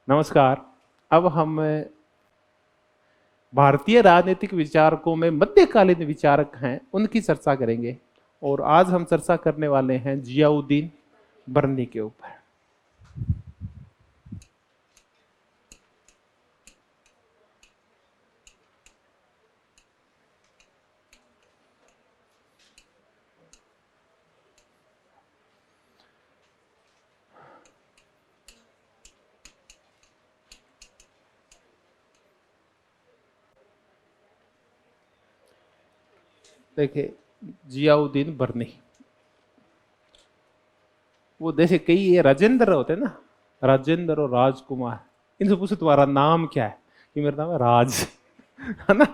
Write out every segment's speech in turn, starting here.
नमस्कार। अब हम भारतीय राजनीतिक विचारकों में मध्यकालीन विचारक हैं उनकी चर्चा करेंगे और आज हम चर्चा करने वाले हैं जियाउद्दीन बर्नी के ऊपर। देखिए, जियाउद्दीन बर्नी, वो जैसे कई ये राजेंद्र होते हैं ना, राजेंद्र और राजकुमार, इनसे पूछो तुम्हारा नाम क्या है, कि मेरा नाम है राज। है ना,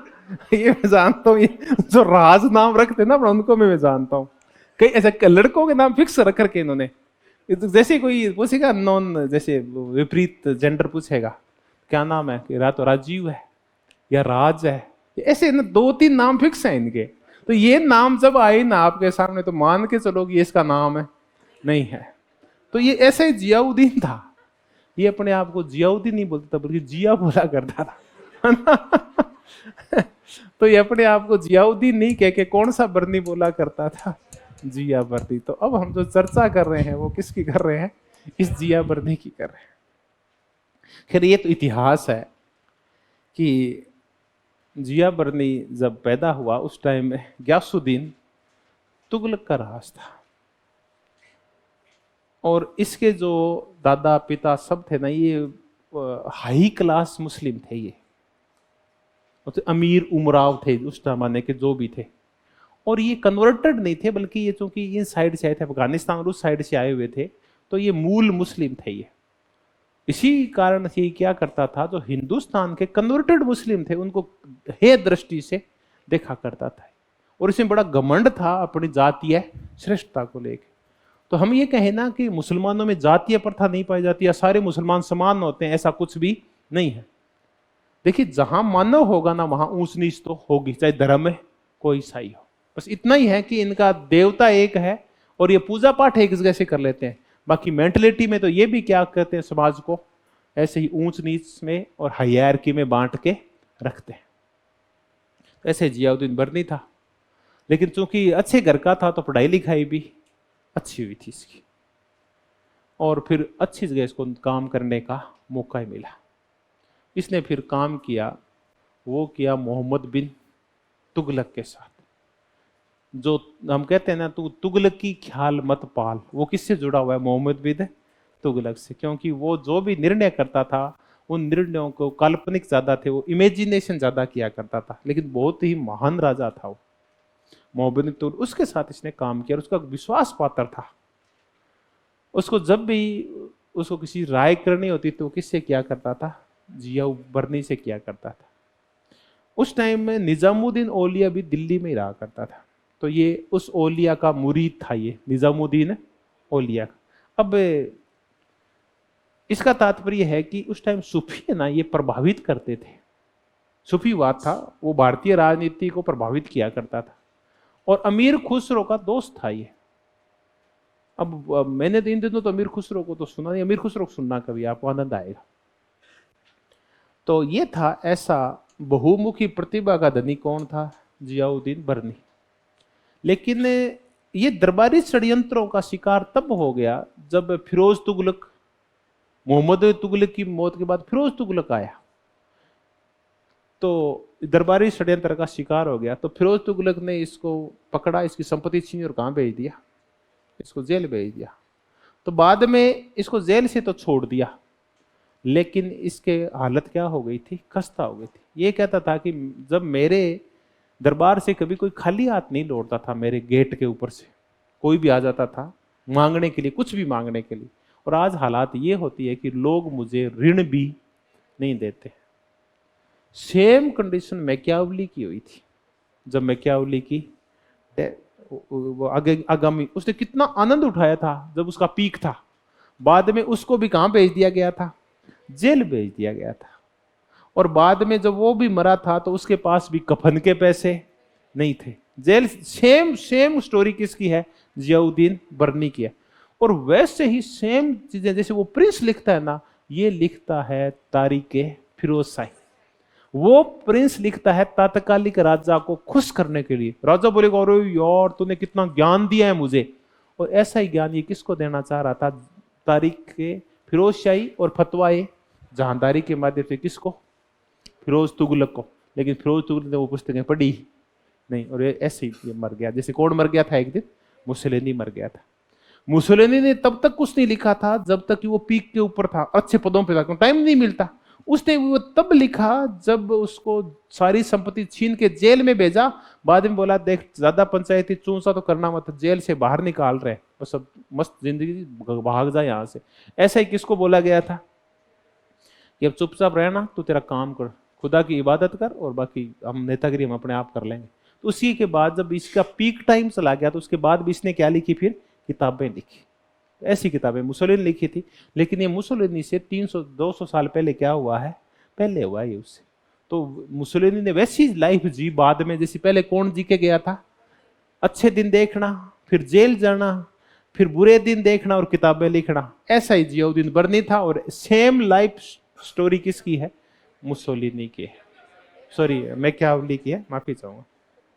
ये मैं जानता हूँ। ये जो राज नाम रखते हैं ना उनको मैं जानता हूँ। कई ऐसे लड़कों के नाम फिक्स रख करके इन्होंने, जैसे कोई पूछेगा नॉन, जैसे विपरीत जेंडर पूछेगा क्या नाम है, कि तो राजीव है या राज है, ऐसे ना दो तीन नाम फिक्स हैं इनके। तो ये नाम जब आए ना आपके सामने तो मान के चलो कि ये इसका नाम है, नहीं है। तो ये ऐसे ही जियाउद्दीन था। ये अपने आप को जियाउद्दीन नहीं बोलता था बल्कि जिया बोला करता था, है ना? तो ये अपने आप को जियाउद्दीन नहीं कह के कौन सा बर्नी बोला करता था, जिया बर्नी। तो अब हम जो चर्चा कर रहे हैं वो किसकी कर रहे हैं, इस जिया बर्नी की कर रहे हैं। खैर ये तो इतिहास है कि जिया बर्नी जब पैदा हुआ उस टाइम में गयासुद्दीन तुगलक का राज था और इसके जो दादा पिता सब थे ना, ये हाई क्लास मुस्लिम थे। ये तो अमीर उमराव थे उस जमाने के जो भी थे, और ये कन्वर्टेड नहीं थे बल्कि ये चूंकि इन साइड से आए थे, अफगानिस्तान और उस साइड से आए हुए थे, तो ये मूल मुस्लिम थे ये। इसी कारण से ये क्या करता था, जो हिंदुस्तान के कन्वर्टेड मुस्लिम थे उनको हे दृष्टि से देखा करता था, और इसमें बड़ा घमंड था अपनी जातीय श्रेष्ठता को लेकर। तो हम ये कहें ना कि मुसलमानों में जातीय प्रथा नहीं पाई जाती या सारे मुसलमान समान होते हैं, ऐसा कुछ भी नहीं है। देखिए, जहां मानव होगा ना वहां ऊंच नीच तो होगी, चाहे धर्म में कोई ईसाई हो। बस इतना ही है कि इनका देवता एक है और ये पूजा पाठ एक जगह से कर लेते हैं। बाकी मेंटलिटी में तो ये भी क्या कहते हैं, समाज को ऐसे ही ऊंच नीच में और हायरार्की में बांट के रखते हैं। ऐसे जियाउद्दीन बर्नी था, लेकिन चूंकि अच्छे घर का था तो पढ़ाई लिखाई भी अच्छी हुई थी इसकी, और फिर अच्छी जगह इसको काम करने का मौका ही मिला। इसने फिर काम किया, वो किया मोहम्मद बिन तुगलक के साथ। जो हम कहते हैं ना, तू तुगलक की ख्याल मत पाल, वो किससे जुड़ा हुआ है, मोहम्मद बिन तुगलक से। क्योंकि वो जो भी निर्णय करता था उन निर्णयों को काल्पनिक ज्यादा थे, वो इमेजिनेशन ज्यादा किया करता था, लेकिन बहुत ही महान राजा था वो मोहम्मद बिन तुगलक। उसके साथ इसने काम किया और उसका विश्वास पात्र था। उसको जब भी उसको किसी राय करनी होती तो किससे किया करता था, जिया बर्नी से किया करता था। उस टाइम में निजामुद्दीन औलिया भी दिल्ली में ही रहा करता था, तो ये उस औलिया का मुरीद था, ये निजामुद्दीन औलिया। अब इसका तात्पर्य है कि उस टाइम सूफी है ना, ये प्रभावित करते थे। सूफीवाद था, वो भारतीय राजनीति को प्रभावित किया करता था, और अमीर खुसरो का दोस्त था ये। अब मैंने इन दिनों तो अमीर खुसरो को तो सुना नहीं, अमीर खुसरो को सुनना कभी, आपको आनंद आएगा। तो ये था, ऐसा बहुमुखी प्रतिभा का धनी कौन था, जियाउद्दीन बर्नी। लेकिन ये दरबारी षड्यंत्रों का शिकार तब हो गया जब फिरोज तुगलक, मोहम्मद तुगलक की मौत के बाद फिरोज तुगलक आया, तो दरबारी षड्यंत्र का शिकार हो गया। तो फिरोज तुगलक ने इसको पकड़ा, इसकी संपत्ति छीनी और कहां भेज दिया, इसको जेल भेज दिया। तो बाद में इसको जेल से तो छोड़ दिया, लेकिन इसके हालत क्या हो गई थी, खस्ता हो गई थी। ये कहता था कि जब मेरे दरबार से कभी कोई खाली हाथ नहीं लौटता था, मेरे गेट के ऊपर से कोई भी आ जाता था मांगने के लिए, कुछ भी मांगने के लिए, और आज हालात ये होती है कि लोग मुझे ऋण भी नहीं देते। सेम कंडीशन मैकियावेली की हुई थी। जब मैकियावेली की वो आगामी, उसने कितना आनंद उठाया था जब उसका पीक था, बाद में उसको भी कहां भेज दिया गया था, जेल भेज दिया गया था। और बाद में जब वो भी मरा था तो उसके पास भी कफन के पैसे नहीं थे, जेल। सेम सेम स्टोरी किसकी है, जियाउद्दीन बर्नी की है। और वैसे ही सेम चीजें जैसे वो प्रिंस लिखता है ना, ये लिखता है तारिक फिरोज शाही। वो प्रिंस लिखता है तात्कालिक राजा को खुश करने के लिए। राजा बोलेगा अरे यार तूने कितना ज्ञान दिया है मुझे, और ऐसा ही ज्ञान ये किसको देना चाह रहा था? तारिक फिरोज शाही और फतवाए जहांदारी के माध्यम से किसको? फिरोज तुगलक को। लेकिन फिरोज तुगलक ने वो पुस्तकें पढ़ी नहीं, और ऐसे ही ये मर गया। जैसे कौन मर गया था एक दिन? मुसोलिनी मर गया था। मुसोलिनी ने तब तक कुछ नहीं लिखा था जब तक कि वो पीक के ऊपर था, अच्छे पदों पे था, टाइम नहीं मिलता। उसने वो तब लिखा जब उसको सारी संपत्ति छीन के जेल में भेजा। बाद में बोला देख ज्यादा पंचायती चूंसा तो करना मत, जेल से बाहर निकाल रहे और सब मस्त जिंदगी भाग जाए यहां से। ऐसा ही किसको बोला गया था कि अब चुपचाप रहना, तो तेरा काम कर, खुदा की इबादत कर, और बाकी हम नेतागिरी हम अपने आप कर लेंगे। तो उसी के बाद जब इसका पीक टाइम चला गया तो उसके बाद भी इसने क्या लिखी? फिर किताबें लिखी। ऐसी किताबें मुसोलिनी लिखी थी। लेकिन ये मुसोलिनी से 300-200 साल पहले क्या हुआ है? पहले हुआ है ये उससे। तो मुसोलिनी ने वैसी लाइफ जी बाद में जैसे पहले कौन जी के गया था? अच्छे दिन देखना, फिर जेल जाना, फिर बुरे दिन देखना और किताबें लिखना। ऐसा ही जियाउद्दीन बर्नी था। और सेम लाइफ स्टोरी किसकी है? मुसोलिनी की है। सॉरी मैकियावेली की है, माफी चाहूंगा,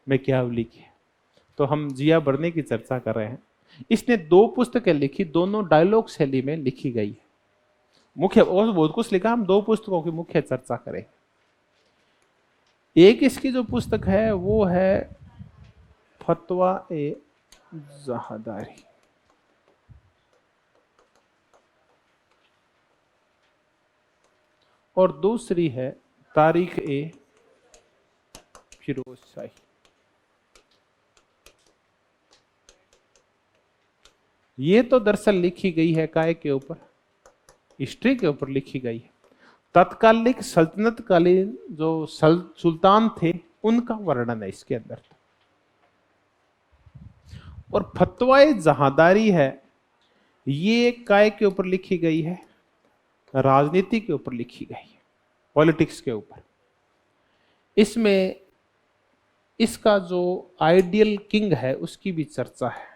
मैकियावेली की है। तो हम जिया बर्नी की चर्चा कर रहे हैं। इसने 2 पुस्तकें लिखी, दोनों डायलॉग शैली में लिखी गई है। मुख्य और बहुत कुछ लिखा, हम 2 पुस्तकों की मुख्य चर्चा करें। एक इसकी जो पुस्तक है वो है फतवा ए जहादारी, और दूसरी है तारीख ए फिरोज शाही। ये तो दरअसल लिखी गई है काय के ऊपर? हिस्ट्री के ऊपर लिखी गई है। तत्कालिक सल्तनत कालीन जो सुल्तान थे उनका वर्णन है इसके अंदर। और फतवाए जहादारी है, ये काय के ऊपर लिखी गई है? राजनीति के ऊपर लिखी गई है, पॉलिटिक्स के ऊपर। इसमें इसका जो आइडियल किंग है उसकी भी चर्चा है।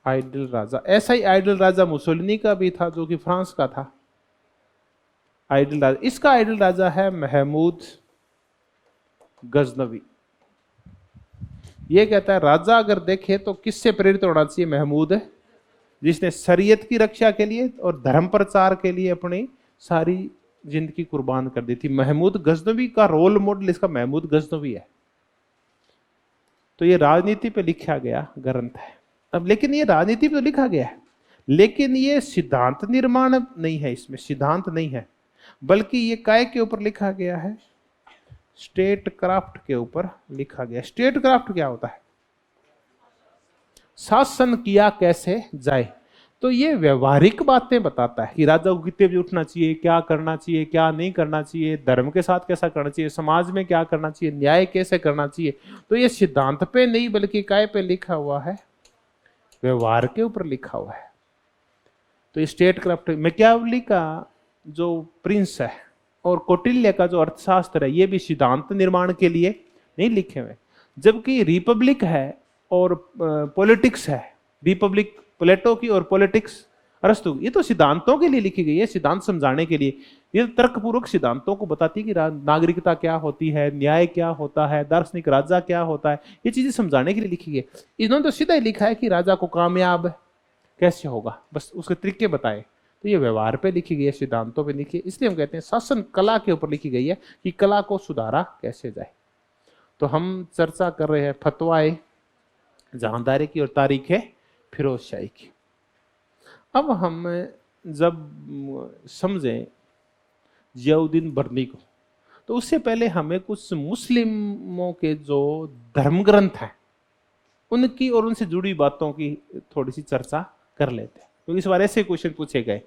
आइडियल राजा, ऐसा ही आइडियल राजा मुसोलिनी का भी था जो कि फ्रांस का था। आइडियल राजा, इसका आइडियल राजा है महमूद गजनवी। ये कहता है राजा अगर देखे तो किससे प्रेरित होना चाहिए? महमूद है, जिसने शरीयत की रक्षा के लिए और धर्म प्रचार के लिए अपनी सारी जिंदगी कुर्बान कर दी थी। महमूद गजनवी का रोल मॉडल इसका महमूद गजनवी है। तो ये राजनीति पे लिखा गया ग्रंथ है। अब लेकिन ये राजनीति पे तो लिखा गया है, लेकिन ये सिद्धांत निर्माण नहीं है, इसमें सिद्धांत नहीं है, बल्कि ये काय के ऊपर लिखा गया है? स्टेट क्राफ्ट के ऊपर लिखा गया। स्टेट क्राफ्ट क्या होता है? शासन किया कैसे जाए। तो ये व्यवहारिक बातें बताता है कि राजा को कितने बजे उठना चाहिए, क्या करना चाहिए, क्या नहीं करना चाहिए, धर्म के साथ कैसा करना चाहिए, समाज में क्या करना चाहिए, न्याय कैसे करना चाहिए। तो ये सिद्धांत पे नहीं बल्कि काय पे लिखा हुआ है? व्यवहार के ऊपर लिखा हुआ है। तो स्टेट क्राफ्ट मैकियावेली का जो प्रिंस है और कौटिल्य का जो अर्थशास्त्र है, ये भी सिद्धांत निर्माण के लिए नहीं लिखे हुए। जबकि रिपब्लिक है और पॉलिटिक्स है, रिपब्लिक प्लेटो की और पॉलिटिक्स अरस्तु, ये तो सिद्धांतों के लिए लिखी गई है, सिद्धांत समझाने के लिए। ये तर्कपूर्वक सिद्धांतों को बताती है कि नागरिकता क्या होती है, न्याय क्या होता है, दार्शनिक राजा क्या होता है, ये चीजें समझाने के लिए लिखी गई। इन्होंने तो सीधा ही लिखा है कि राजा को कामयाब कैसे होगा, बस उसके तरीके बताए। तो ये व्यवहार पे लिखी गई है, सिद्धांतों पे लिखी है। इसलिए हम कहते हैं शासन कला के ऊपर लिखी गई है कि कला को सुधारा कैसे जाए। तो हम चर्चा कर रहे हैं फतवाए जहांदारी की और तारीख है फिरोज शाही की। अब हम जब समझें जियाउद्दीन बर्नी को, तो उससे पहले हमें कुछ मुस्लिमों के जो धर्म ग्रंथ हैं उनकी और उनसे जुड़ी बातों की थोड़ी सी चर्चा कर लेते हैं, क्योंकि इस बार ऐसे क्वेश्चन पूछे गए।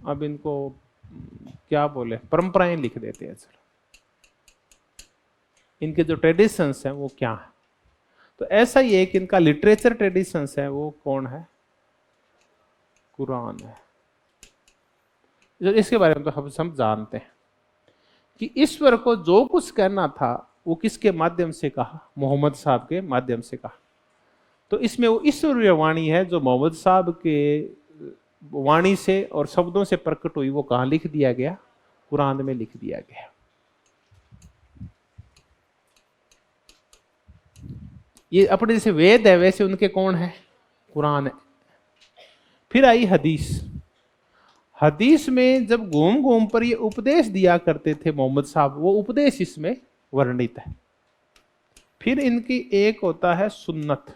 अब इनको क्या बोले, परंपराएं लिख देते हैं सर। इनके जो ट्रेडिशंस हैं वो क्या है। तो ऐसा ही एक इनका लिटरेचर ट्रेडिशंस है, वो कौन है? कुरान है। इसके बारे में तो हम सब जानते हैं कि ईश्वर को जो कुछ कहना था वो किसके माध्यम से कहा? मोहम्मद साहब के माध्यम से कहा। तो इसमें वो ईश्वरीय वाणी है जो मोहम्मद साहब के वाणी से और शब्दों से प्रकट हुई, वो कहाँ लिख दिया गया? कुरान में लिख दिया गया। ये अपने जैसे वेद है वैसे उनके कौन है? कुरान है। फिर आई हदीस। हदीस में जब घूम घूम पर ये उपदेश दिया करते थे मोहम्मद साहब, वो उपदेश इसमें वर्णित है। फिर इनकी एक होता है सुन्नत।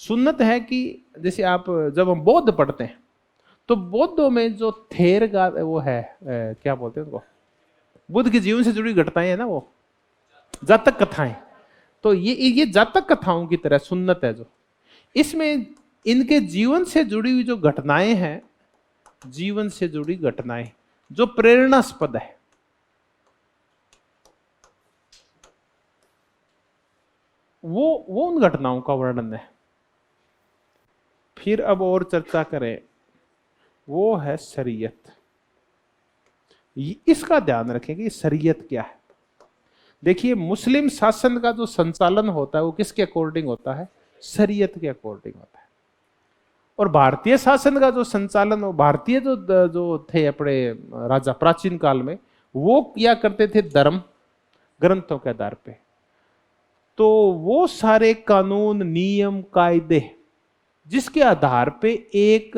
सुन्नत है कि जैसे आप जब हम बौद्ध पढ़ते हैं तो बौद्धों में जो थेर का वो है क्या बोलते हैं उनको, बुद्ध के जीवन से जुड़ी घटनाएं है ना, वो जातक कथाएं। तो ये जातक कथाओं की तरह सुन्नत है जो इसमें इनके जीवन से जुड़ी हुई जो घटनाएं हैं, जीवन से जुड़ी घटनाएं जो प्रेरणास्पद है, वो उन घटनाओं का वर्णन है। फिर अब और चर्चा करें, वो है शरीयत। इसका ध्यान रखें कि शरीयत क्या है। देखिए, मुस्लिम शासन का जो संचालन होता है वो किसके अकॉर्डिंग होता है? शरीयत के अकॉर्डिंग होता है। और भारतीय शासन का जो संचालन हो, भारतीय जो थे अपने राजा प्राचीन काल में, वो क्या करते थे? धर्म ग्रंथों के आधार पे। तो वो सारे कानून, नियम, कायदे जिसके आधार पे एक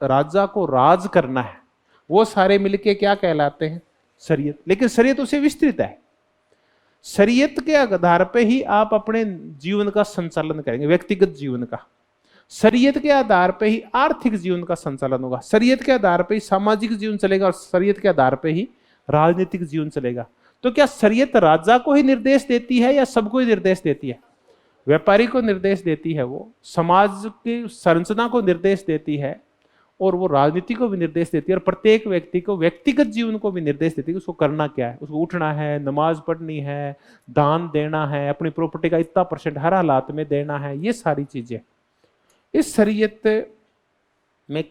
राजा को राज करना है, वो सारे मिलके क्या कहलाते हैं? शरीयत। लेकिन शरीयत उसे विस्तृत है। शरीयत के आधार पे ही आप अपने जीवन का संचालन करेंगे, व्यक्तिगत जीवन का। शरीयत के आधार पे ही आर्थिक जीवन का संचालन होगा, शरीयत के आधार पे ही सामाजिक जीवन चलेगा, और शरीयत के आधार पे ही राजनीतिक जीवन चलेगा। तो क्या शरीयत राजा को ही निर्देश देती है या सबको ही निर्देश देती है? व्यापारी को निर्देश देती है, वो समाज की संरचना को निर्देश देती है, और वो राजनीति को भी निर्देश देती है, और प्रत्येक व्यक्ति को व्यक्तिगत जीवन को भी निर्देश देती है कि उसको करना क्या है। उसको उठना है, नमाज पढ़नी है, दान देना है, अपनी प्रॉपर्टी का इतना % हर हालात में देना है, ये सारी चीजें इस शरीयत में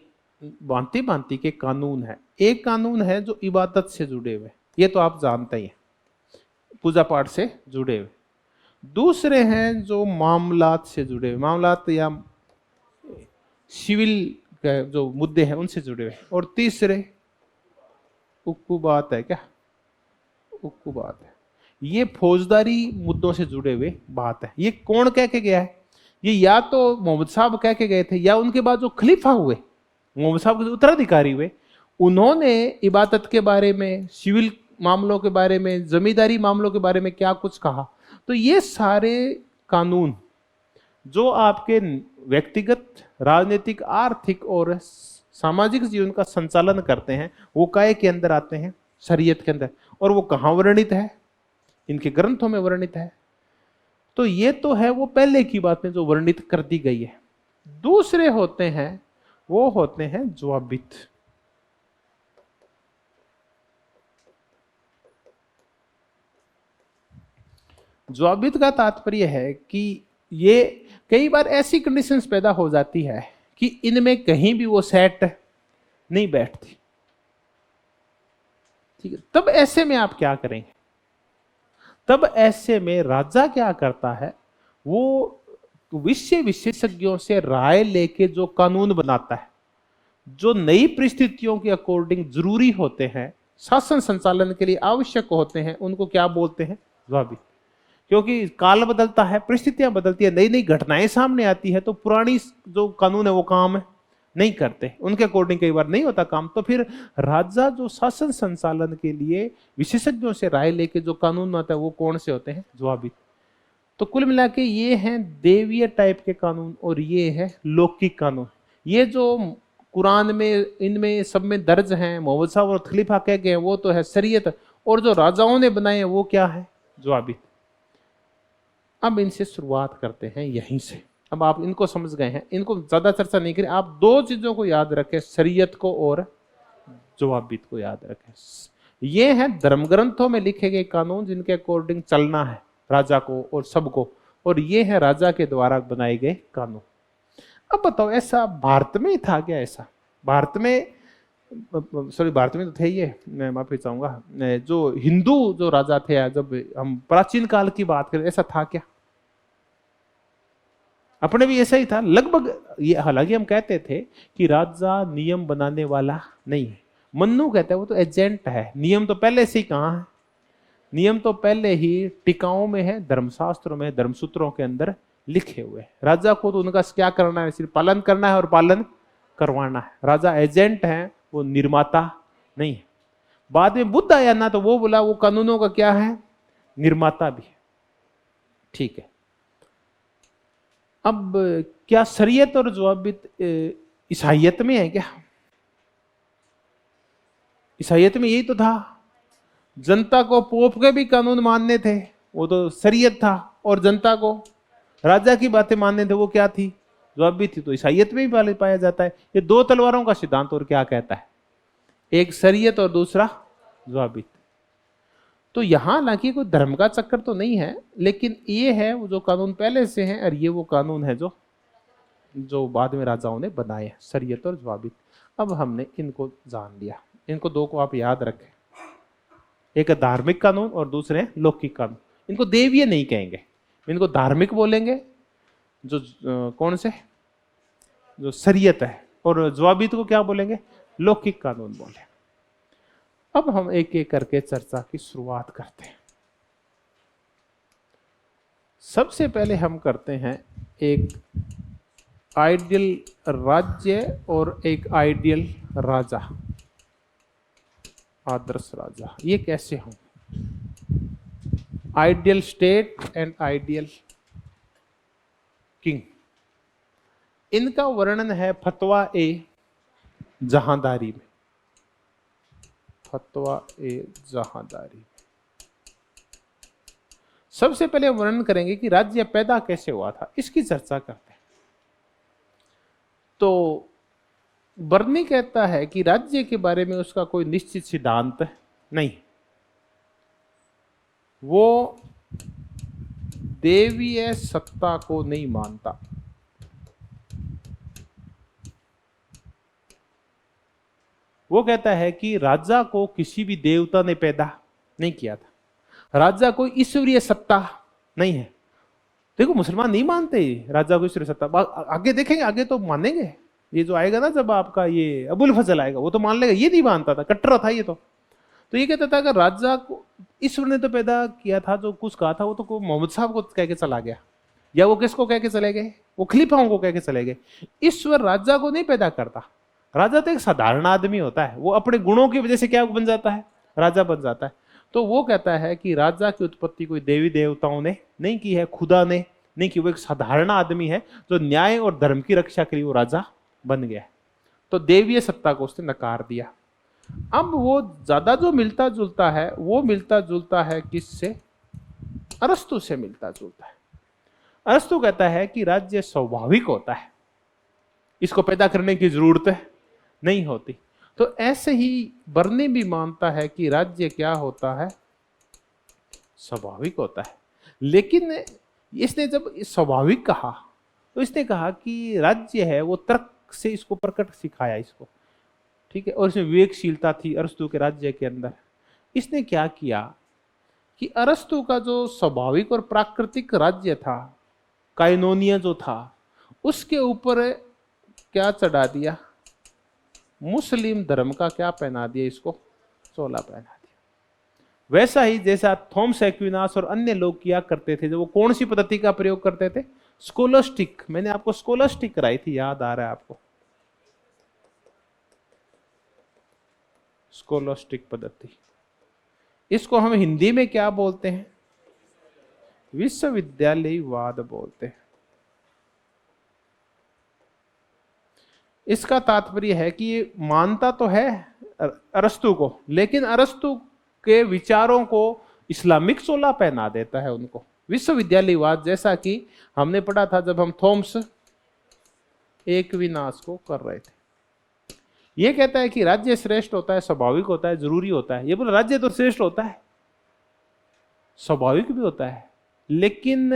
भांति भांति के कानून है। एक कानून है जो इबादत से जुड़े हुए, ये तो आप जानते ही हैं, पूजा पाठ से जुड़े हुए। दूसरे हैं जो मामलात से जुड़े हुए, मामलात या सिविल जो मुद्दे हैं उनसे जुड़े हुए। और तीसरे उक्कुबात है। क्या उक्कुबात है? ये फौजदारी मुद्दों से जुड़े हुए बात है। ये कौन कह के गया है? ये या तो मोहम्मद साहब कह के गए थे, या उनके बाद जो खलीफा हुए, मोहम्मद साहब के उत्तराधिकारी हुए, उन्होंने इबादत के बारे में, सिविल मामलों के बारे में, जमींदारी मामलों के बारे में क्या कुछ कहा। तो ये सारे कानून जो आपके व्यक्तिगत, राजनीतिक, आर्थिक और सामाजिक जीवन का संचालन करते हैं, वो काय के अंदर आते हैं? शरीयत के अंदर। और वो कहाँ वर्णित है? इनके ग्रंथों में वर्णित है। तो ये तो है वो पहले की बातें जो वर्णित कर दी गई है। दूसरे होते हैं, वो होते हैं ज़वाबित। ज़वाबित का तात्पर्य है कि ये कई बार ऐसी कंडीशंस पैदा हो जाती है कि इनमें कहीं भी वो सेट नहीं बैठती। ठीक है, तब ऐसे में आप क्या करेंगे? तब ऐसे में राजा क्या करता है? वो विषय विशेषज्ञों से राय लेके जो कानून बनाता है, जो नई परिस्थितियों के अकॉर्डिंग जरूरी होते हैं, शासन संचालन के लिए आवश्यक होते हैं, उनको क्या बोलते हैं? ज़वाबित। क्योंकि काल बदलता है, परिस्थितियां बदलती है, नई नई घटनाएं सामने आती है, तो पुरानी जो कानून है वो काम नहीं करते, उनके अकॉर्डिंग कई बार नहीं होता काम। तो फिर राजा जो शासन संचालन के लिए विशेषज्ञों से राय लेके जो कानून आता है, वो कौन से होते हैं? ज़वाबित। तो कुल मिला के ये हैं देवीय टाइप के कानून, और ये है लौकिक कानून। ये जो कुरान में, इनमें सब में दर्ज हैं, मोहम्मद साहब और खलीफा कह गए, वो तो है शरीयत। और जो राजाओं ने बनाए हैं वो क्या है? ज़वाबित। अब इनसे शुरुआत करते हैं यहीं से। अब आप इनको समझ गए हैं, इनको ज्यादा चर्चा नहीं करें। आप दो चीजों को याद रखें, शरीयत को और ज़वाबित को याद रखें। ये हैं धर्म ग्रंथों में लिखे गए कानून जिनके अकॉर्डिंग चलना है राजा को और सबको, और ये है राजा के द्वारा बनाए गए कानून। अब बताओ, ऐसा भारत में ही था क्या? ऐसा भारत में सॉरी भारत में तो थे ये, मैं माफी चाहूंगा, जो हिंदू जो राजा थे, जब हम प्राचीन काल की बात करें, ऐसा था क्या? अपने भी ऐसा ही था लगभग। ये हालांकि हम कहते थे कि राजा नियम बनाने वाला नहीं है, मन्नू कहता है वो तो एजेंट है, नियम तो पहले से ही कहाँ है, नियम तो पहले ही टिकाओं में है, धर्मशास्त्रों में, धर्मसूत्रों के अंदर लिखे हुए हैं। राजा को तो उनका क्या करना है, सिर्फ पालन करना है और पालन करवाना है। राजा एजेंट है, वो निर्माता नहीं है। बाद में बुद्ध आया ना, तो वो बोला वो कानूनों का क्या है, निर्माता भी है। ठीक है, अब क्या शरीयत और ज़वाबित ईसाइयत में है क्या? ईसाइयत में यही तो था, जनता को पोप के भी कानून मानने थे, वो तो शरीयत था, और जनता को राजा की बातें मानने थे, वो क्या थी, ज़वाबित थी। तो ईसाइयत में भी पाया जाता है। ये दो तलवारों का सिद्धांत और क्या कहता है, एक शरीयत और दूसरा ज़वाबित। तो यहां हालांकि कोई धर्म का चक्कर तो नहीं है, लेकिन ये है वो जो कानून पहले से हैं, और ये वो कानून है जो बाद में राजाओं ने बनाए, शरीयत और ज़वाबित। अब हमने इनको जान लिया, इनको दो को आप याद रखें, एक धार्मिक कानून और दूसरे लौकिक कानून। इनको देवीय नहीं कहेंगे, इनको धार्मिक बोलेंगे, जो कौन से, जो शरीयत है, और ज़वाबित को क्या बोलेंगे, लौकिक कानून बोले। अब हम एक एक करके चर्चा की शुरुआत करते हैं। सबसे पहले हम करते हैं एक आइडियल राज्य और एक आइडियल राजा, आदर्श राजा। ये कैसे हों, ideal state and ideal king. इनका वर्णन है फतवा ए जहांदारी में, फतवा ए जहांदारी। सबसे पहले हम वर्णन करेंगे कि राज्य पैदा कैसे हुआ था, इसकी चर्चा करते हैं। तो बर्नी कहता है कि राज्य के बारे में उसका कोई निश्चित सिद्धांत नहीं, वो देवीय सत्ता को नहीं मानता। वो कहता है कि राजा को किसी भी देवता ने पैदा नहीं किया था, राजा कोई ईश्वरीय सत्ता नहीं है। देखो मुसलमान नहीं मानते राजा को ईश्वरीय सत्ता, आगे देखेंगे, आगे तो मानेंगे। ये जो आएगा ना, जब आपका ये अबुल फजल आएगा, वो तो मान लेगा। ये नहीं मानता था, कट्टर था ये तो ये कहता था अगर राजा को ईश्वर ने तो पैदा किया था, जो कुछ कहा था वो तो मोहम्मद साहब को कह के चला गया, या वो किसको कह के चले गए, वो खलीफाओं को कह के चले गए। ईश्वर राजा को नहीं पैदा करता, राजा तो एक साधारण आदमी होता है, वो अपने गुणों की वजह से क्या बन जाता है, राजा बन जाता है। तो वो कहता है कि राजा की उत्पत्ति कोई देवी देवताओं ने नहीं की है, खुदा ने नहीं की, वो एक साधारण आदमी है जो न्याय और धर्म की रक्षा के लिए वो राजा बन गया। तो देवीय सत्ता को उसने नकार दिया। अब वो ज्यादा जो मिलता जुलता है, वो मिलता जुलता है किससे, अरस्तु से मिलता जुलता है। अरस्तु कहता है कि राज्य स्वाभाविक होता है, इसको पैदा करने की जरूरत नहीं होती। तो ऐसे ही बर्नी भी मानता है कि राज्य क्या होता है, स्वाभाविक होता है। लेकिन इसने जब स्वाभाविक कहा, तो इसने कहा कि राज्य है वो तर्क से इसको प्रकट सिखाया इसको, ठीक है, और इसमें विवेकशीलता थी अरस्तु के राज्य के अंदर। इसने क्या किया कि अरस्तु का जो स्वाभाविक और प्राकृतिक राज्य था, काइनोनिया जो था, उसके ऊपर क्या चढ़ा दिया, मुस्लिम धर्म का क्या पहना दिया, इसको चोला पहना दिया। वैसा ही जैसा थॉमस एक्विनास और अन्य लोग किया करते थे, जो वो कौन सी पद्धति का प्रयोग करते थे, स्कोलास्टिक। मैंने आपको स्कोलास्टिक कराई थी, याद आ रहा है आपको, स्कोलास्टिक पद्धति। इसको हम हिंदी में क्या बोलते हैं, विश्वविद्यालयवाद बोलते हैं। इसका तात्पर्य है कि ये मानता तो है अरस्तु को, लेकिन अरस्तु के विचारों को इस्लामिक चोला पहना देता है उनको, विश्वविद्यालयवाद, जैसा कि हमने पढ़ा था जब हम थॉमस एक्विनास को कर रहे थे। ये कहता है कि राज्य श्रेष्ठ होता है, स्वाभाविक होता है, जरूरी होता है। ये बोला राज्य तो श्रेष्ठ होता है, स्वाभाविक भी होता है, लेकिन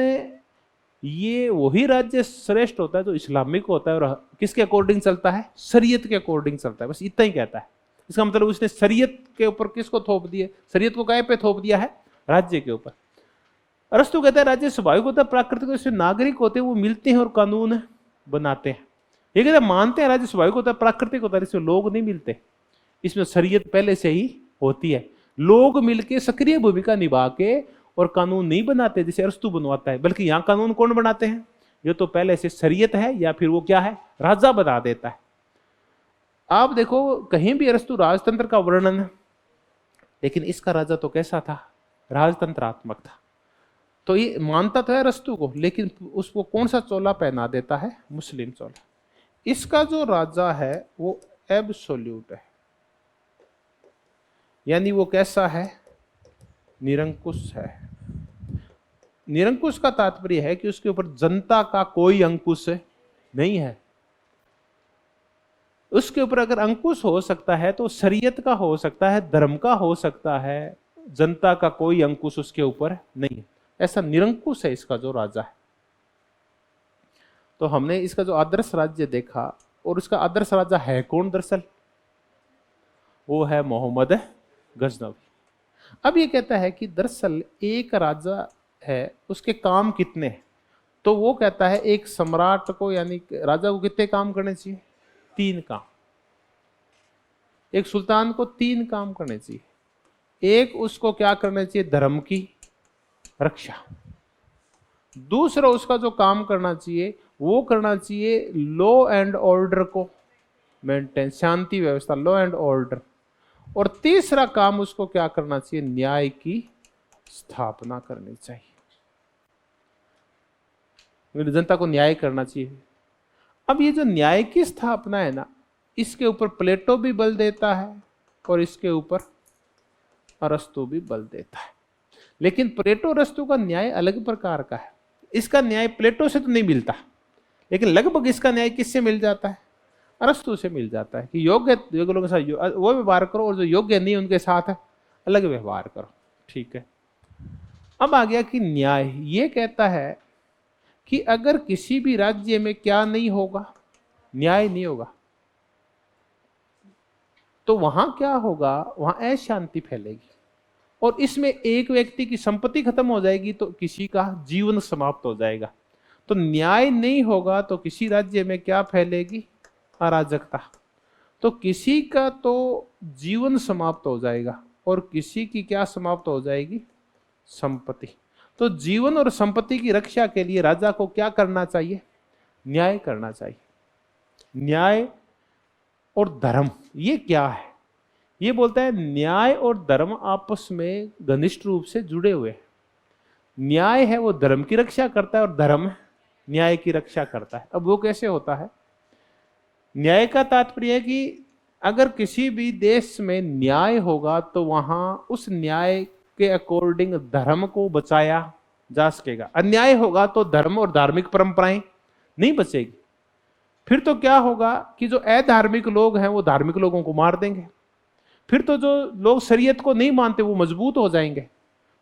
ये वही राज्य श्रेष्ठ होता है जो इस्लामिक होता है और किसके अकॉर्डिंग चलता है, शरीयत के अकॉर्डिंग चलता है। बस इतना ही कहता है, इसका मतलब उसने शरीयत के ऊपर किसको थोप दिया? शरीयत को काय पे थोप दिया है? राज्य के ऊपर। अरस्तु कहता है राज्य स्वाभाविक होता है, प्राकृतिक, इसमें नागरिक होते हैं, वो मिलते हैं और कानून बनाते हैं। ये कहते हैं मानते हैं राज्य स्वाभाविक होता है, प्राकृतिक होता है, इसमें लोग नहीं मिलते, इसमें शरीयत पहले से ही होती है। लोग मिलके सक्रिय भूमिका निभा के और कानून नहीं बनाते जैसे अरस्तु बनवाता है, बल्कि यहाँ कानून कौन बनाते हैं? ये तो पहले से शरीयत है, या फिर वो क्या है? राजा बता देता है। आप देखो कहीं भी अरस्तु राजतंत्र का वर्णन, लेकिन इसका राजा तो कैसा था? राजतंत्रात्मक था। तो ये मानता तो है अरस्तु को, लेकिन उसको कौन सा चोला पहना देता है? मुस्लिम चोला। इसका जो राजा है वो एब्सोल्यूट है, यानी वो कैसा है? निरंकुश है। निरंकुश का तात्पर्य है कि उसके ऊपर जनता का कोई अंकुश नहीं है। उसके ऊपर अगर अंकुश हो सकता है तो शरीयत का हो सकता है, धर्म का हो सकता है, जनता का कोई अंकुश उसके ऊपर नहीं है। ऐसा निरंकुश है इसका जो राजा है। तो हमने इसका जो आदर्श राज्य देखा, और उसका आदर्श राजा है कौन दरअसल? वो है मोहम्मद गजनवी। अब ये कहता है कि दरअसल एक राजा है, उसके काम कितने हैं? तो वो कहता है एक सम्राट को, यानी राजा को कितने काम करने चाहिए? 3 काम। एक सुल्तान को 3 काम करने चाहिए। एक उसको क्या करना चाहिए? धर्म की रक्षा। दूसरा उसका जो काम करना चाहिए वो करना चाहिए लॉ एंड ऑर्डर को मेंटेन, शांति व्यवस्था, लॉ एंड ऑर्डर। और तीसरा काम उसको क्या करना चाहिए? न्याय की स्थापना करनी चाहिए, जनता को न्याय करना चाहिए। अब ये जो न्याय की स्थापना है ना, इसके ऊपर प्लेटो भी बल देता है और इसके ऊपर अरस्तु भी बल देता है। लेकिन प्लेटो अरस्तु का न्याय अलग प्रकार का है। इसका न्याय प्लेटो से तो नहीं मिलता, लेकिन लगभग इसका न्याय किससे मिल जाता है? अरस्तु से मिल जाता है कि योग्य लोगों के साथ वो व्यवहार करो, और जो योग्य नहीं उनके साथ अलग व्यवहार करो। ठीक है। अब आ गया कि न्याय ये कहता है कि अगर किसी भी राज्य में क्या नहीं होगा? न्याय नहीं होगा, तो वहां क्या होगा? वहां अशांति फैलेगी, और इसमें एक व्यक्ति की संपत्ति खत्म हो जाएगी तो किसी का जीवन समाप्त हो जाएगा। तो न्याय नहीं होगा तो किसी राज्य में क्या फैलेगी? अराजकता। तो किसी का तो जीवन समाप्त हो जाएगा और किसी की क्या समाप्त हो जाएगी? संपत्ति। तो जीवन और संपत्ति की रक्षा के लिए राजा को क्या करना चाहिए? न्याय करना चाहिए। न्याय और धर्म ये क्या है? ये बोलता है न्याय और धर्म आपस में घनिष्ठ रूप से जुड़े हुए हैं। न्याय है वो धर्म की रक्षा करता है और धर्म न्याय की रक्षा करता है। अब वो कैसे होता है? न्याय का तात्पर्य है कि अगर किसी भी देश में न्याय होगा तो वहां उस न्याय के अकॉर्डिंग धर्म को बचाया जा सकेगा। अन्याय होगा तो धर्म और धार्मिक परंपराएं नहीं बचेगी। फिर तो क्या होगा कि जो अधार्मिक लोग हैं वो धार्मिक लोगों को मार देंगे। फिर तो जो लोग शरीयत को नहीं मानते वो मजबूत हो जाएंगे।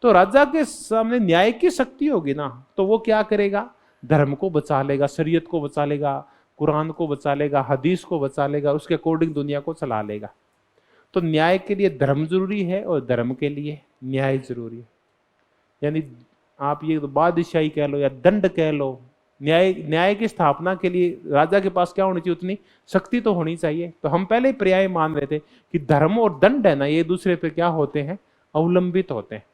तो राजा के सामने न्याय की शक्ति होगी ना, तो वो क्या करेगा? धर्म को बचा लेगा, शरीयत को बचा लेगा, कुरान को बचा लेगा, हदीस को बचा लेगा, उसके अकॉर्डिंग दुनिया को चला लेगा। तो न्याय के लिए धर्म जरूरी है और धर्म के लिए न्याय जरूरी है। यानी आप ये बादशाही कह लो या दंड कह लो, न्याय की स्थापना के लिए राजा के पास क्या होनी चाहिए? उतनी शक्ति तो होनी चाहिए। तो हम पहले पर्याय मान रहे थे कि धर्म और दंड है ना, ये दूसरे पे क्या होते हैं? अवलंबित होते हैं।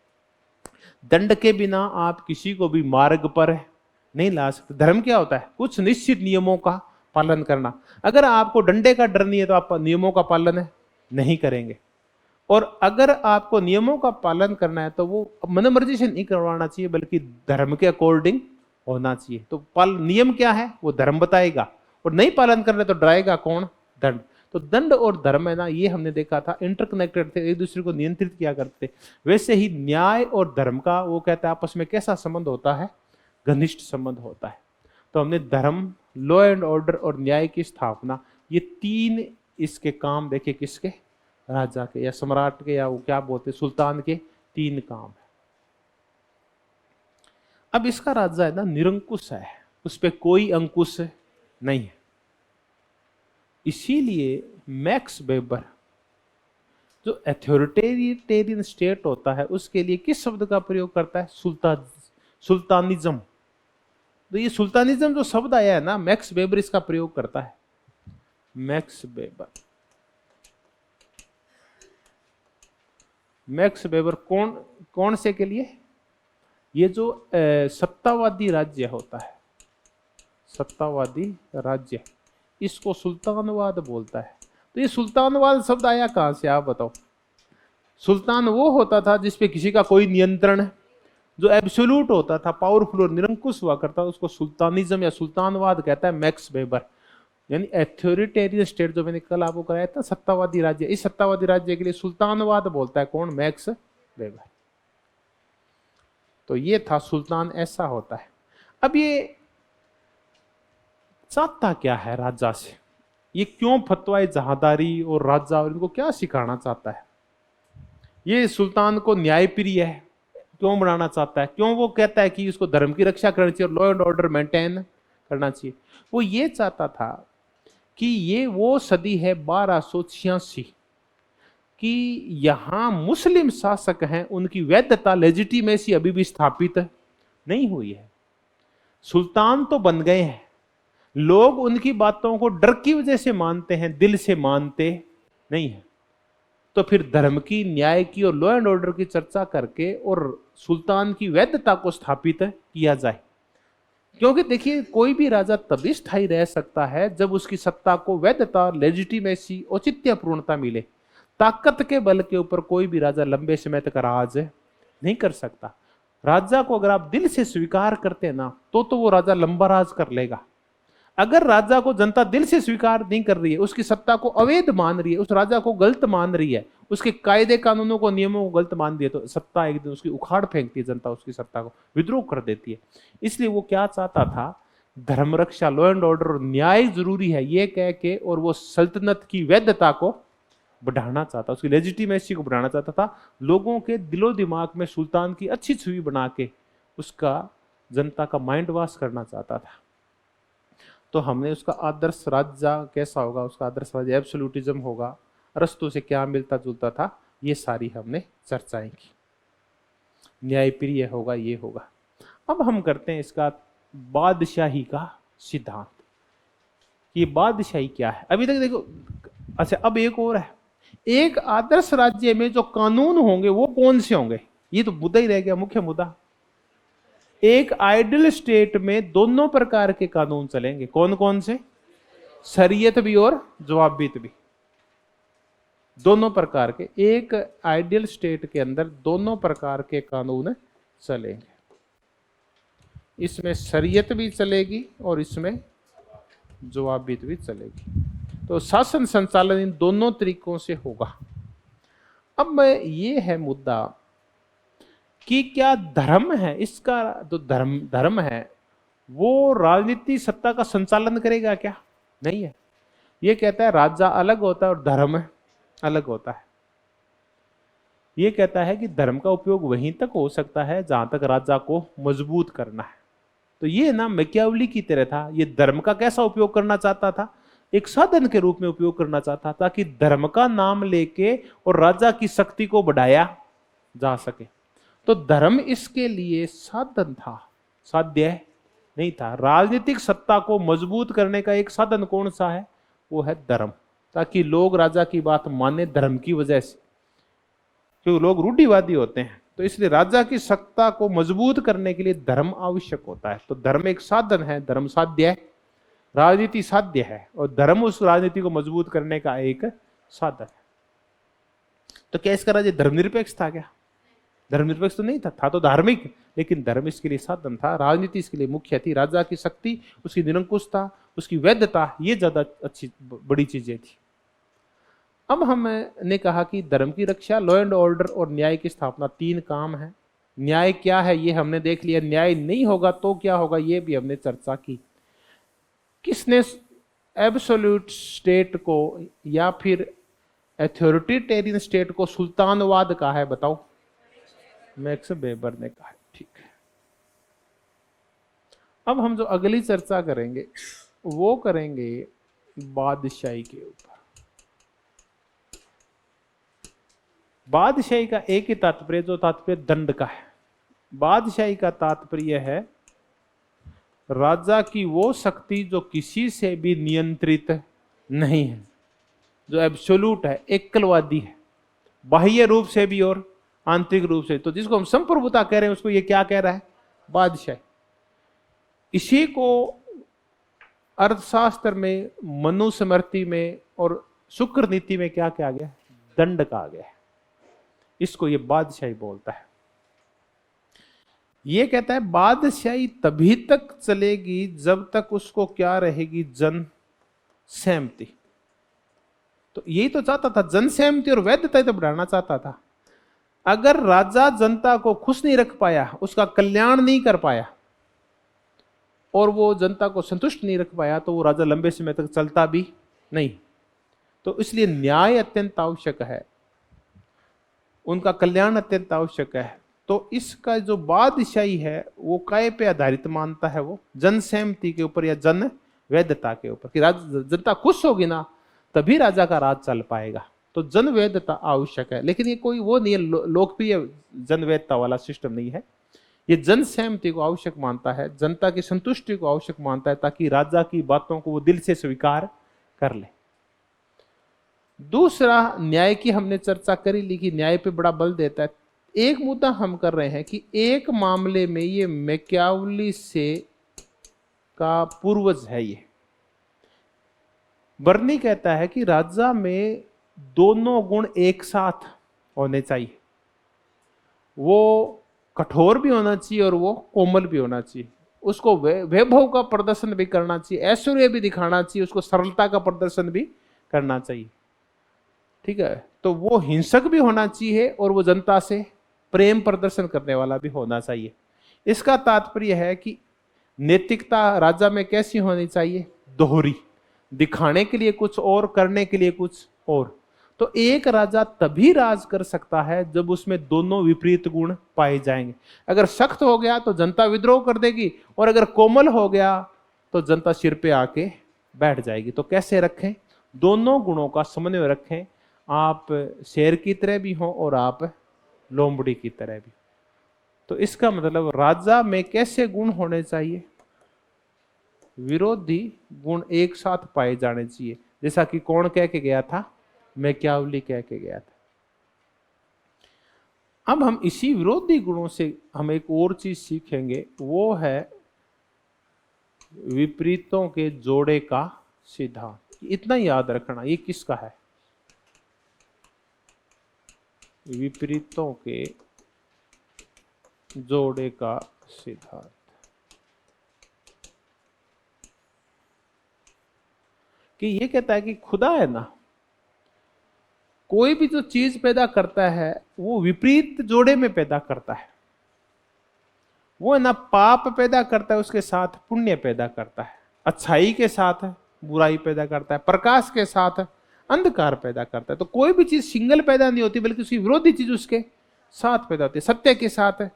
दंड के बिना आप किसी को भी मार्ग पर नहीं ला सकते। धर्म क्या होता है? कुछ निश्चित नियमों का पालन करना। अगर आपको डंडे का डर नहीं है तो आप नियमों का पालन नहीं करेंगे। और अगर आपको नियमों का पालन करना है तो वो मनमर्जी से नहीं करवाना चाहिए, बल्कि धर्म के अकॉर्डिंग होना चाहिए। तो नियम क्या है? वो धर्म बताएगा, और नहीं पालन कर रहे तो डराएगा कौन? दंड। तो दंड और धर्म है ना, ये हमने देखा था इंटरकनेक्टेड थे, एक दूसरे को नियंत्रित किया करते। वैसे ही न्याय और धर्म का वो कहता है आपस में कैसा संबंध होता है? घनिष्ठ संबंध होता है। तो हमने धर्म, लॉ एंड ऑर्डर और न्याय की स्थापना, ये 3 इसके काम देखे। किसके? राजा के या सम्राट के, या वो क्या बोलते सुल्तान के 3 काम है। अब इसका राजा है ना निरंकुश है, उस पर कोई अंकुश नहीं है। इसीलिए मैक्स वेबर जो अथॉरिटेरियन स्टेट होता है उसके लिए किस शब्द का प्रयोग करता है? सुल्तानिज्म। तो ये सुल्तानिज्म जो शब्द आया है ना, मैक्स वेबर इसका प्रयोग करता है। मैक्स वेबर कौन से के लिए? ये जो सत्तावादी राज्य होता है, सत्तावादी राज्य, इसको सुल्तानवाद बोलता है। तो ये सुल्तानवाद शब्द आया कहां से, आप बताओ? सुल्तान वो होता था जिसपे किसी का कोई नियंत्रण, जो एब्सोल्यूट होता था, पावरफुल और निरंकुश हुआ करता, उसको सुल्तानिज्म या सुल्तानवाद कहता है मैक्स वेबर। यानी अथॉरिटेरियन स्टेट जो मैंने कल आपको कराया था, सत्तावादी राज्य, इस सत्तावादी राज्य के लिए सुल्तानवाद बोलता है कौन? Max weber. तो ये था सुल्तान, ऐसा होता है। अब ये चाहता क्या है राजा से? ये क्यों फतवाए जहादारी और राजा और इनको क्या सिखाना चाहता है? ये सुल्तान को न्यायप्रिय है क्यों बनाना चाहता है? क्यों वो कहता है कि उसको धर्म की रक्षा करनी चाहिए और लॉ एंड ऑर्डर मेंटेन करना चाहिए? वो ये चाहता था कि ये वो सदी है 1286 कि यहां मुस्लिम शासक हैं, उनकी वैधता, लेजिटिमेसी अभी भी स्थापित नहीं हुई है। सुल्तान तो बन गए हैं, लोग उनकी बातों को डर की वजह से मानते हैं, दिल से मानते नहीं है। तो फिर धर्म की, न्याय की और लॉ एंड ऑर्डर की चर्चा करके और सुल्तान की वैधता को स्थापित किया जाए। क्योंकि देखिए, कोई भी राजा तभी स्थायी रह सकता है जब उसकी सत्ता को वैधता, लेजिटिमेसी, औचित्यपूर्णता मिले। ताकत के बल के ऊपर कोई भी राजा लंबे समय तक राज नहीं कर सकता। राजा को अगर आप दिल से स्वीकार करते हैं ना, तो वो राजा लंबा राज कर लेगा। अगर राजा को जनता दिल से स्वीकार नहीं कर रही है, उसकी सत्ता को अवैध मान रही है, उस राजा को गलत मान रही है, उसके कायदे कानूनों को, नियमों को गलत मान दिया, तो सत्ता एक दिन उसकी उखाड़ फेंकती है, जनता उसकी सत्ता को विद्रोह कर देती है। इसलिए वो क्या चाहता था? धर्म रक्षा, लॉ एंड ऑर्डर और न्याय जरूरी है ये कह के, और वो सल्तनत की वैधता को बढ़ाना चाहता, उसकी लेजिटिमेसी को बढ़ाना चाहता था। लोगों के दिलो दिमाग में सुल्तान की अच्छी छवि बना के उसका जनता का माइंड वॉश करना चाहता था। तो हमने उसका आदर्श राज्य कैसा होगा, उसका आदर्श राज्य एब्सोल्यूटिज्म होगा, अरस्तु से क्या मिलता जुलता था, ये सारी हमने चर्चाएं की। न्यायप्रिय होगा, ये होगा। अब हम करते हैं इसका बादशाही का सिद्धांत। ये बादशाही क्या है? अभी तक देखो, अच्छा अब एक और है, एक आदर्श राज्य में जो कानून होंगे वो कौन से होंगे? ये तो मुद्दा ही रह गया, मुख्य मुद्दा। एक आइडियल स्टेट में दोनों प्रकार के कानून चलेंगे। कौन कौन से? शरीयत भी और जवाबियत भी, दोनों प्रकार के। एक आइडियल स्टेट के अंदर दोनों प्रकार के कानून चलेंगे। इसमें शरीयत भी चलेगी और इसमें जवाबियत भी चलेगी। तो शासन संचालन इन दोनों तरीकों से होगा। अब ये है मुद्दा कि क्या धर्म है, इसका जो धर्म है वो राजनीति सत्ता का संचालन करेगा क्या? नहीं है। ये कहता है राजा अलग होता है और धर्म अलग होता है। ये कहता है कि धर्म का उपयोग वहीं तक हो सकता है जहां तक राजा को मजबूत करना है। तो ये ना मैकियावेली की तरह था। ये धर्म का कैसा उपयोग करना चाहता था? एक साधन के रूप में उपयोग करना चाहता था कि धर्म का नाम लेके और राजा की शक्ति को बढ़ाया जा सके। तो धर्म इसके लिए साधन था, साध्य नहीं था। राजनीतिक सत्ता को मजबूत करने का एक साधन कौन सा है? वो है धर्म, ताकि लोग राजा की बात माने धर्म की वजह से, क्योंकि लोग रूढ़िवादी होते हैं। तो इसलिए राजा की सत्ता को मजबूत करने के लिए धर्म आवश्यक होता है। तो धर्म एक साधन है, धर्म साध्य है, राजनीति साध्य है, और धर्म उस राजनीति को मजबूत करने का एक साधन है। तो क्या इसका राज्य धर्मनिरपेक्ष था क्या? धर्मनिरपेक्ष तो नहीं था तो धार्मिक, लेकिन धर्म इसके लिए साधन था, राजनीति इसके लिए मुख्य थी। राजा की शक्ति, उसकी निरंकुशता, उसकी वैधता, ये ज्यादा अच्छी बड़ी चीजें थी। अब हमने कहा कि धर्म की रक्षा, लॉ एंड ऑर्डर और न्याय की स्थापना, तीन काम है। न्याय क्या है ये हमने देख लिया। न्याय नहीं होगा तो क्या होगा, ये भी हमने चर्चा की। किसने एब्सोल्यूट स्टेट को या फिर अथॉरिटेरियन स्टेट को सुल्तानवाद कहा है, बताओ? मैक्स वेबर ने कहा है। ठीक है। अब हम जो अगली चर्चा करेंगे वो करेंगे बादशाही के ऊपर। बादशाही का एक ही तात्पर्य, जो तात्पर्य दंड का है। बादशाही का तात्पर्य है राजा की वो शक्ति जो किसी से भी नियंत्रित नहीं है, जो एब्सोल्यूट है, एकलवादी है, बाह्य रूप से भी और आंतरिक रूप से। तो जिसको हम संप्रभुता कह रहे हैं उसको ये क्या कह रहा है? बादशाही। इसी को अर्थशास्त्र में, मनुस्मृति में और शुक्र नीति में क्या कहा गया? दंड कहा गया है। इसको ये बादशाही बोलता है। ये कहता है बादशाही तभी तक चलेगी जब तक उसको क्या रहेगी? जन सहमति। तो यही तो चाहता था, जन सहमति और वैधता तो बढ़ाना चाहता था। अगर राजा जनता को खुश नहीं रख पाया, उसका कल्याण नहीं कर पाया और वो जनता को संतुष्ट नहीं रख पाया, तो वो राजा लंबे समय तक चलता भी नहीं। तो इसलिए न्याय अत्यंत आवश्यक है, उनका कल्याण अत्यंत आवश्यक है। तो इसका जो बादशाही है वो काय पे आधारित मानता है? वो जन सहमति के ऊपर या जन वैधता के ऊपर, कि जनता खुश होगी ना तभी राजा का राज चल पाएगा। तो जन वैधता आवश्यक है, लेकिन ये कोई वो नहीं है, लोकप्रिय जन वैधता वाला सिस्टम नहीं है। ये जन सहमति को आवश्यक मानता है, जनता की संतुष्टि को आवश्यक मानता है, ताकि राजा की बातों को वो दिल से स्वीकार कर ले। दूसरा, न्याय की हमने चर्चा करी ली कि न्याय पे बड़ा बल देता है। एक मुद्दा हम कर रहे हैं कि एक मामले में ये मैकियावेली से का पूर्वज है। ये बर्नी कहता है कि राजा में दोनों गुण एक साथ होने चाहिए, वो कठोर भी होना चाहिए और वो कोमल भी होना चाहिए। उसको वैभव का प्रदर्शन भी करना चाहिए, ऐश्वर्य भी दिखाना चाहिए, उसको सरलता का प्रदर्शन भी करना चाहिए। ठीक है, तो वो हिंसक भी होना चाहिए और वो जनता से प्रेम प्रदर्शन करने वाला भी होना चाहिए। इसका तात्पर्य है कि नैतिकता राजा में कैसी होनी चाहिए? दोहरी, दिखाने के लिए कुछ और, करने के लिए कुछ और। तो एक राजा तभी राज कर सकता है जब उसमें दोनों विपरीत गुण पाए जाएंगे। अगर सख्त हो गया तो जनता विद्रोह कर देगी, और अगर कोमल हो गया तो जनता सिर पे आके बैठ जाएगी। तो कैसे रखें? दोनों गुणों का समन्वय रखें। आप शेर की तरह भी हो और आप लोमड़ी की तरह भी। तो इसका मतलब राजा में कैसे गुण होने चाहिए? विरोधी गुण एक साथ पाए जाने चाहिए। जैसा कि कौन कह के गया था? मैकियावेली कह के गया था। अब हम इसी विरोधी गुणों से हम एक और चीज सीखेंगे, वो है विपरीतों के जोड़े का सिद्धांत। इतना याद रखना, ये किसका है? विपरीतों के जोड़े का सिद्धांत। कि ये कहता है कि खुदा है ना, कोई भी जो चीज पैदा करता है वो विपरीत जोड़े में पैदा करता है। वो है ना, पाप पैदा करता है, उसके साथ पुण्य पैदा करता है, अच्छाई के साथ बुराई पैदा करता है, प्रकाश के साथ अंधकार पैदा करता है। तो कोई भी चीज सिंगल पैदा नहीं होती, बल्कि उसकी विरोधी चीज उसके साथ पैदा होती है। सत्य के साथ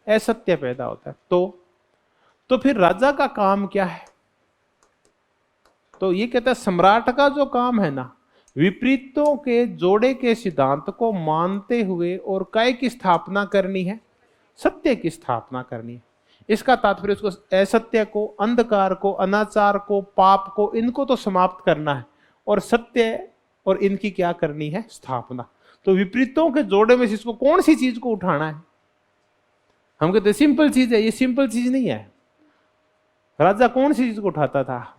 असत्य पैदा होता है। तो फिर राजा का काम क्या है? तो ये कहता है सम्राट का जो काम है ना, विपरीतों के जोड़े के सिद्धांत को मानते हुए और काय की स्थापना करनी है? सत्य की स्थापना करनी है। इसका तात्पर्य उसको असत्य को, अंधकार को, अनाचार को, पाप को, इनको तो समाप्त करना है, और सत्य और इनकी क्या करनी है? स्थापना। तो विपरीतों के जोड़े में से इसको कौन सी चीज को उठाना है? हम कहते सिंपल चीज है। ये सिंपल चीज नहीं है। राजा कौन सी चीज को उठाता था?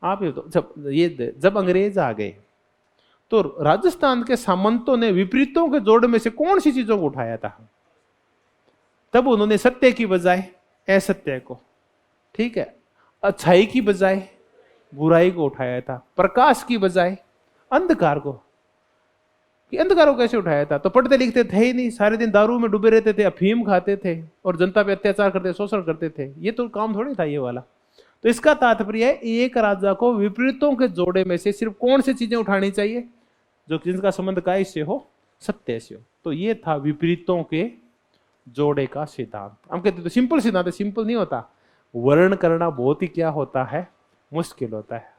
आप ये तो जब अंग्रेज आ गए तो राजस्थान के सामंतों ने विपरीतों के जोड़े में से कौन सी चीजों को उठाया था? तब उन्होंने सत्य की बजाय असत्य को, ठीक है, अच्छाई की बजाय बुराई को उठाया था, प्रकाश की बजाय अंधकार को। कि अंधकार को कैसे उठाया था? तो पढ़ते लिखते थे ही नहीं, सारे दिन दारू में डूबे रहते थे, अफीम खाते थे और जनता पे अत्याचार करते, शोषण करते थे। ये तो काम थोड़ी था ये वाला। तो इसका तात्पर्य है एक राजा को विपरीतों के जोड़े में से सिर्फ कौन सी चीजें उठानी चाहिए? जो जिनका संबंध काय से हो? सत्य से हो। तो ये था विपरीतों के जोड़े का सिद्धांत। हम कहते तो सिंपल सिद्धांत है। सिंपल नहीं होता, वर्ण करना बहुत ही क्या होता है? मुश्किल होता है।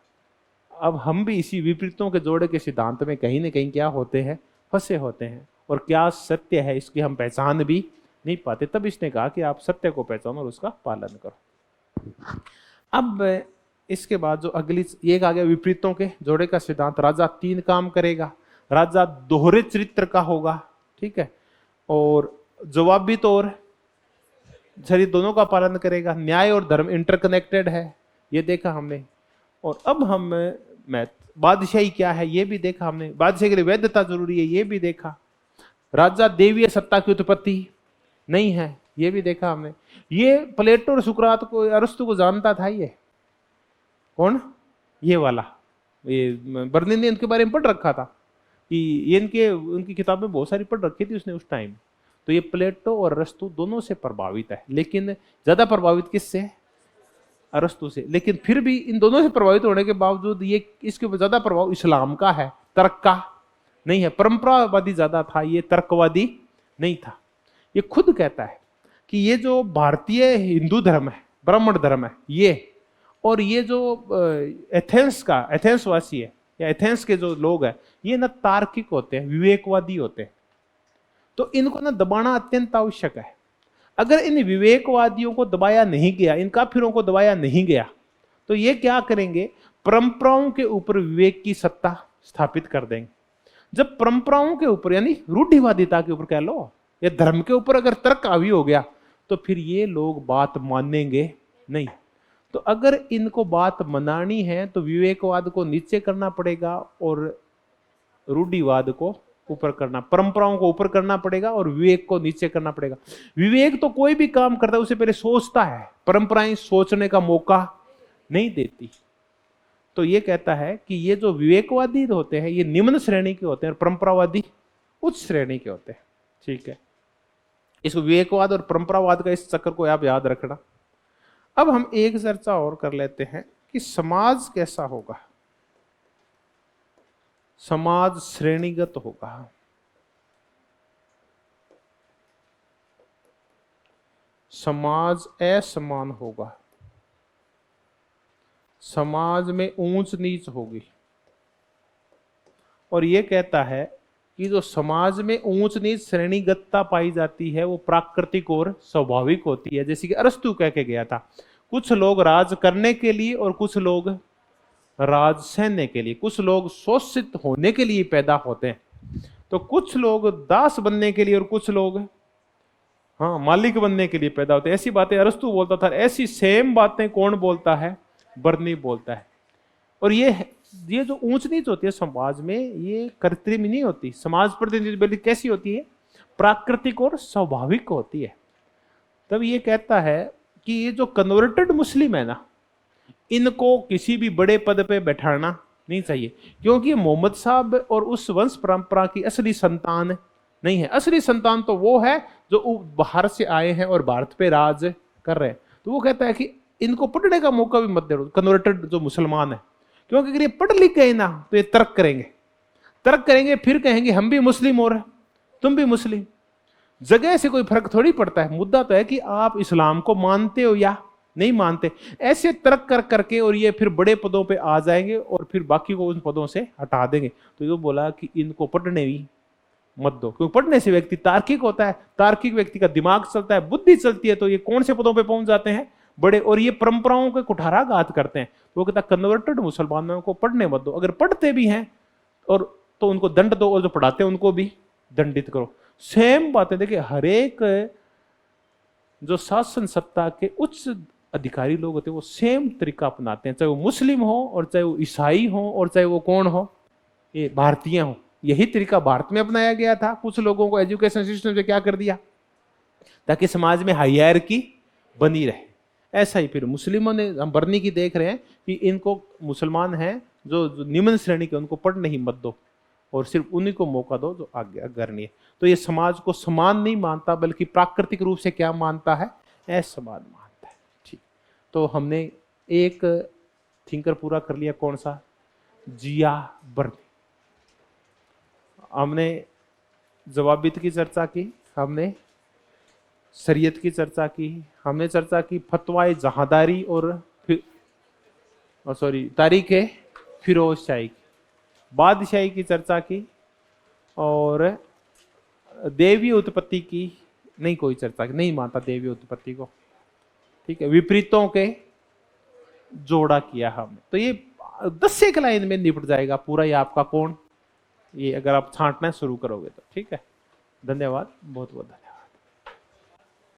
अब हम भी इसी विपरीतों के जोड़े के सिद्धांत में कहीं ना कहीं क्या होते हैं, फंसे होते हैं, और क्या सत्य है इसकी हम पहचान भी नहीं पाते। तब इसने कहा कि आप सत्य को पहचानो और उसका पालन करो। अब इसके बाद जो अगली एक आ गया विपरीतों के जोड़े का सिद्धांत। राजा 3 काम करेगा, राजा दोहरे चरित्र का होगा, ठीक है, और जवाबी तौर शरीर दोनों का पालन करेगा। न्याय और धर्म इंटरकनेक्टेड है, ये देखा हमने। और अब हम बादशाही क्या है ये भी देखा हमने, बादशाही के लिए वैधता जरूरी है ये भी देखा। राजा देवीय सत्ता की उत्पत्ति नहीं है ये भी देखा हमने। ये प्लेटो और सुकरात को, अरस्तु को जानता था ये कौन, ये वाला, ये बर्निन ने इनके बारे में पढ़ रखा था कि ये उनकी किताबें बहुत सारी पढ़ रखी थी उसने उस टाइम। तो ये प्लेटो और अरस्तु दोनों से प्रभावित है, लेकिन ज्यादा प्रभावित किससे, अरस्तु से। लेकिन फिर भी इन दोनों से प्रभावित होने के बावजूद ये इसके ऊपर ज्यादा प्रभाव इस्लाम का है, तर्क का नहीं है। परंपरावादी ज्यादा था, ये तर्कवादी नहीं था। ये खुद कहता है कि ये जो भारतीय हिंदू धर्म है, ब्राह्मण धर्म है ये, और ये जो एथेंस वासी है या एथेंस के जो लोग हैं, ये ना तार्किक होते हैं, विवेकवादी होते हैं। तो इनको ना दबाना अत्यंत आवश्यक है। अगर इन विवेकवादियों को दबाया नहीं गया, इन काफिरों को दबाया नहीं गया, तो ये क्या करेंगे, परंपराओं के ऊपर विवेक की सत्ता स्थापित कर देंगे। जब परंपराओं के ऊपर यानी रूढ़िवादिता के ऊपर कह लो या धर्म के ऊपर अगर तर्क हावी हो गया, तो फिर ये लोग बात मानेंगे नहीं। तो अगर इनको बात मनानी है तो विवेकवाद को नीचे करना पड़ेगा और रूढ़िवाद को ऊपर करना, परंपराओं को ऊपर करना पड़ेगा और विवेक को नीचे करना पड़ेगा। विवेक तो कोई भी काम करता है उसे पहले सोचता है, परंपराएं सोचने का मौका नहीं देती। तो ये कहता है कि ये जो विवेकवादी होते हैं ये निम्न श्रेणी के होते हैं और परंपरावादी उच्च श्रेणी के होते हैं, ठीक है। इसको विवेकवाद और परंपरावाद का इस चक्कर को आप याद रखना। अब हम एक चर्चा और कर लेते हैं कि समाज कैसा होगा। समाज श्रेणीगत होगा, समाज असमान होगा, समाज में ऊंच नीच होगी। और यह कहता है कि जो समाज में ऊंच नीच श्रेणीगतता पाई जाती है वो प्राकृतिक और स्वाभाविक होती है। जैसे कि अरस्तु कह के गया था, कुछ लोग राज करने के लिए और कुछ लोग राज सहने के लिए, कुछ लोग शोषित होने के लिए पैदा होते हैं, तो कुछ लोग दास बनने के लिए और कुछ लोग मालिक बनने के लिए पैदा होते हैं। ऐसी बातें अरस्तु बोलता था, ऐसी सेम बातें कौन बोलता है, बर्नी बोलता है। और ये जो ऊंच नीच होती है समाज में, ये कृत्रिम नहीं होती। समाज प्रतिनिधि कैसी होती है, प्राकृतिक और स्वाभाविक होती है। तब ये कहता है कि ये जो कन्वर्टेड मुस्लिम है ना, इनको किसी भी बड़े पद पे बैठाना नहीं चाहिए, क्योंकि मोहम्मद साहब और उस वंश परंपरा की असली संतान नहीं है। असली संतान तो वो है जो बाहर से आए हैं और भारत पे राज कर रहे हैं। तो वो कहता है कि इनको पढ़ने का मौका भी मत दे, कन्वर्टेड जो मुसलमान है, क्योंकि अगर ये पढ़ लिख गए ना तो ये तर्क करेंगे, फिर कहेंगे हम भी मुस्लिम और तुम भी मुस्लिम। जगह से कोई फर्क थोड़ी पड़ता है, मुद्दा तो है कि आप इस्लाम को मानते हो या नहीं मानते। ऐसे तर्क कर करके और ये फिर बड़े पदों पे आ जाएंगे और फिर बाकी को उन पदों से हटा देंगे। तो ये बोला कि इनको पढ़ने भी मत दो, क्योंकि पढ़ने से व्यक्ति तार्किक होता है, तार्किक व्यक्ति का दिमाग चलता है, बुद्धि चलती है, तो ये कौन से पदों पे पहुंच जाते हैं, बड़े। और ये परंपराओं के कुठाराघात करते हैं। तो वो कहता है कन्वर्टेड मुसलमानों को पढ़ने मत दो, अगर पढ़ते भी हैं और तो उनको दंड दो, और जो पढ़ाते हैं उनको भी दंडित करो। सेम बातें देखिए, हर एक जो शासन सत्ता के उच्च अधिकारी लोग होते हैं वो सेम तरीका अपनाते हैं, चाहे वो मुस्लिम हो और चाहे वो ईसाई हो और चाहे वो कौन हो, ये भारतीय हो। यही तरीका भारत में अपनाया गया था। कुछ लोगों को एजुकेशन सिस्टम से क्या कर दिया, ताकि समाज में हायरार्की बनी रहे। ऐसा ही फिर मुस्लिमों ने, हम बर्नी की देख रहे हैं कि इनको मुसलमान हैं जो निम्न श्रेणी के, उनको पढ़ने ही मत दो और सिर्फ उन्हीं को मौका दो जो आगे अग्रणी है। तो ये समाज को समान नहीं मानता, बल्कि प्राकृतिक रूप से क्या मानता है, असमान मानता है। ठीक, तो हमने एक थिंकर पूरा कर लिया, कौन सा, जिया बर्नी। हमने जवाबियत की चर्चा की, हमने शरीयत की चर्चा की, हमने चर्चा की फतवाए जहादारी और तारीख फिरोज शाही की, बादशाही की चर्चा की, और देवी उत्पत्ति की नहीं कोई चर्चा, नहीं मानता देवी उत्पत्ति को, ठीक है। विपरीतों के जोड़ा किया हमने, तो ये 10 एक लाइन में निपट जाएगा पूरा ये आपका कोण, ये अगर आप छांटना शुरू करोगे तो, ठीक है। धन्यवाद, बहुत बहुत धन्यवाद।